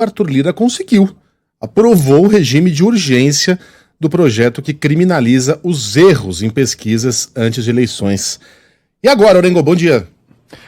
Arthur Lira conseguiu. Aprovou o regime de urgência do projeto que criminaliza os erros em pesquisas antes de eleições. E agora, Orengo, bom dia.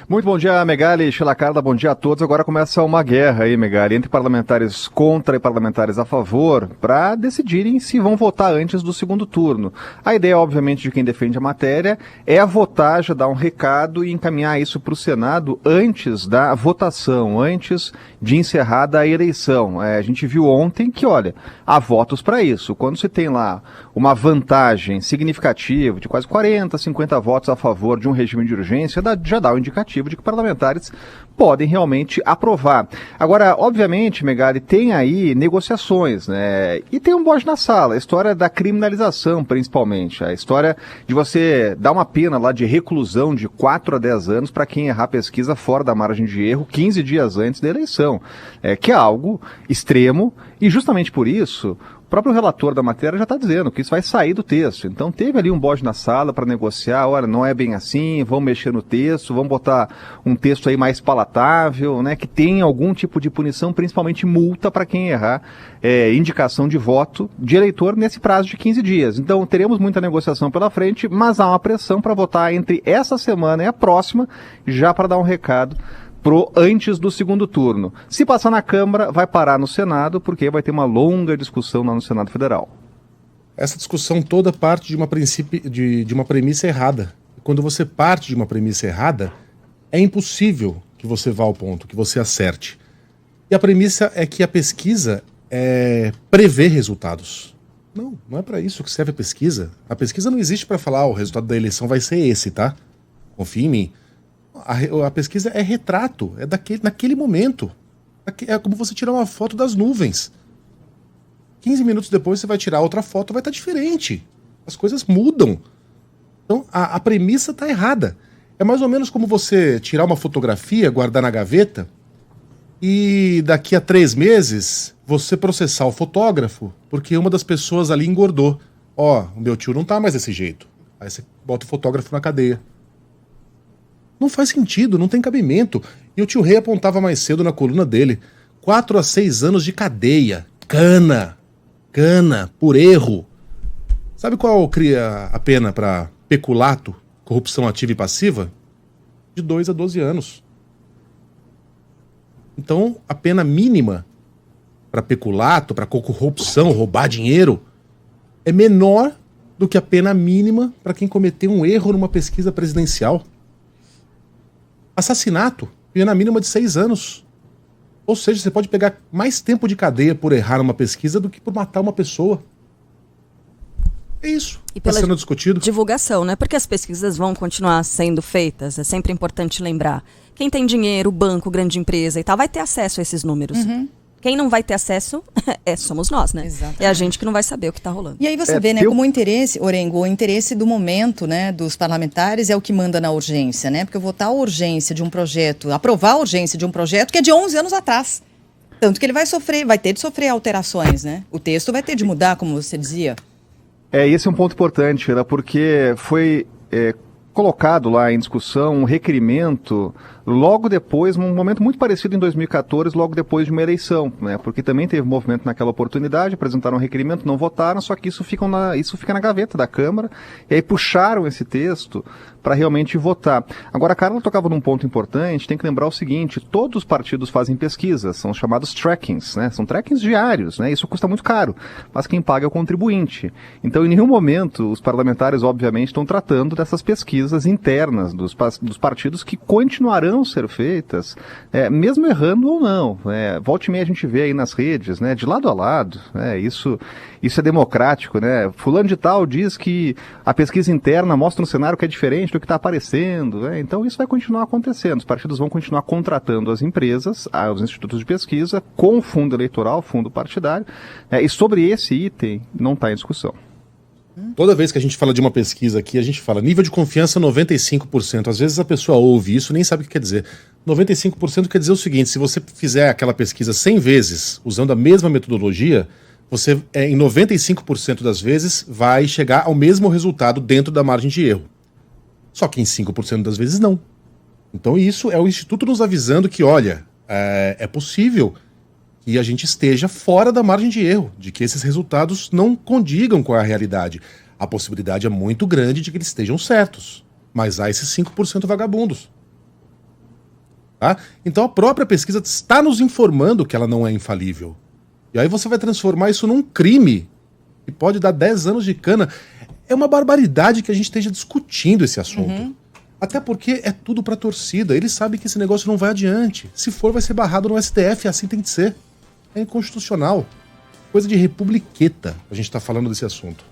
Muito bom dia, Megali, Sheila Carla, bom dia a todos. Agora começa uma guerra aí, Megali, entre parlamentares contra e parlamentares a favor, para decidirem se vão votar antes do segundo turno. A ideia, obviamente, de quem defende a matéria é votar, já dar um recado e encaminhar isso para o Senado antes da votação, antes de encerrada a eleição. A gente viu ontem que, olha, há votos para isso. Quando se tem lá uma vantagem significativa de quase 40, 50 votos a favor de um regime de urgência, já dá o indicativo de que parlamentares podem realmente aprovar. Agora, obviamente, Megali, tem aí negociações, né? E tem um bode na sala, a história da criminalização, principalmente. A história de você dar uma pena lá de reclusão de 4 a 10 anos para quem errar pesquisa fora da margem de erro 15 dias antes da eleição. Que é algo extremo e justamente por isso o próprio relator da matéria já está dizendo que isso vai sair do texto. Então teve ali um bode na sala para negociar, olha, não é bem assim, vamos mexer no texto, vamos botar um texto aí mais palatável, né, que tenha algum tipo de punição, principalmente multa para quem errar indicação de voto de eleitor nesse prazo de 15 dias. Então teremos muita negociação pela frente, mas há uma pressão para votar entre essa semana e a próxima, já para dar um recado antes do segundo turno. Se passar na Câmara, vai parar no Senado, porque vai ter uma longa discussão lá no Senado Federal. Essa discussão toda parte de uma premissa errada. Quando você parte de uma premissa errada, é impossível que você vá ao ponto, que você acerte. E a premissa é que a pesquisa prevê resultados. Não é para isso que serve a pesquisa. A pesquisa não existe para falar, o resultado da eleição vai ser esse, tá? Confia em mim. A pesquisa é retrato, é naquele momento. É como você tirar uma foto das nuvens. 15 minutos depois você vai tirar outra foto, vai estar diferente. As coisas mudam. Então a premissa está errada. É mais ou menos como você tirar uma fotografia, guardar na gaveta e daqui a 3 meses você processar o fotógrafo porque uma das pessoas ali engordou. O meu tio não tá mais desse jeito. Aí você bota o fotógrafo na cadeia. Não faz sentido, não tem cabimento. E o tio Rei apontava mais cedo na coluna dele. 4 a 6 anos de cadeia. Cana, por erro. Sabe qual cria a pena para peculato, corrupção ativa e passiva? De 2 a 12 anos. Então, a pena mínima para peculato, para corrupção, roubar dinheiro, é menor do que a pena mínima para quem cometeu um erro numa pesquisa presidencial. Assassinato, pena mínima de 6 anos. Ou seja, você pode pegar mais tempo de cadeia por errar uma pesquisa do que por matar uma pessoa. É isso. Está sendo discutido. Divulgação, né? Porque as pesquisas vão continuar sendo feitas. É sempre importante lembrar. Quem tem dinheiro, banco, grande empresa e tal, vai ter acesso a esses números. Uhum. Quem não vai ter acesso somos nós, né? Exatamente. É a gente que não vai saber o que está rolando. E aí você vê, né, como o interesse, Orengo, o interesse do momento, né, dos parlamentares é o que manda na urgência, né? Porque votar a urgência de um projeto, aprovar a urgência de um projeto que é de 11 anos atrás. Tanto que ele vai ter de sofrer alterações, né? O texto vai ter de mudar, como você dizia. Esse é um ponto importante, Sheila, porque foi colocado lá em discussão um requerimento logo depois, num momento muito parecido em 2014, logo depois de uma eleição, né? Porque também teve movimento naquela oportunidade, apresentaram um requerimento, não votaram, só que isso fica na gaveta da Câmara, e aí puxaram esse texto para realmente votar. Agora, a Carla tocava num ponto importante, tem que lembrar o seguinte, todos os partidos fazem pesquisas, são chamados trackings, né? São trackings diários, né? Isso custa muito caro, mas quem paga é o contribuinte. Então, em nenhum momento, os parlamentares, obviamente, estão tratando dessas pesquisas internas dos partidos que continuarão a ser feitas, mesmo errando ou não. Volta e meia a gente vê aí nas redes, né? De lado a lado, isso é democrático, né? Fulano de tal diz que a pesquisa interna mostra um cenário que é diferente do que está aparecendo, né? Então isso vai continuar acontecendo. Os partidos vão continuar contratando as empresas, os institutos de pesquisa, com o fundo eleitoral, fundo partidário, e sobre esse item não está em discussão. Toda vez que a gente fala de uma pesquisa aqui, a gente fala nível de confiança 95%. Às vezes a pessoa ouve isso e nem sabe o que quer dizer. 95% quer dizer o seguinte, se você fizer aquela pesquisa 100 vezes, usando a mesma metodologia, você, em 95% das vezes, vai chegar ao mesmo resultado dentro da margem de erro. Só que em 5% das vezes não. Então isso é o Instituto nos avisando que, olha, é possível que a gente esteja fora da margem de erro, de que esses resultados não condigam com a realidade. A possibilidade é muito grande de que eles estejam certos, mas há esses 5% vagabundos. Tá? Então a própria pesquisa está nos informando que ela não é infalível. E aí você vai transformar isso num crime que pode dar 10 anos de cana. É uma barbaridade que a gente esteja discutindo esse assunto. Até porque é tudo pra torcida. Eles sabem que esse negócio não vai adiante. Se for, vai ser barrado no STF, assim tem que ser. É inconstitucional. Coisa de republiqueta a gente tá falando desse assunto.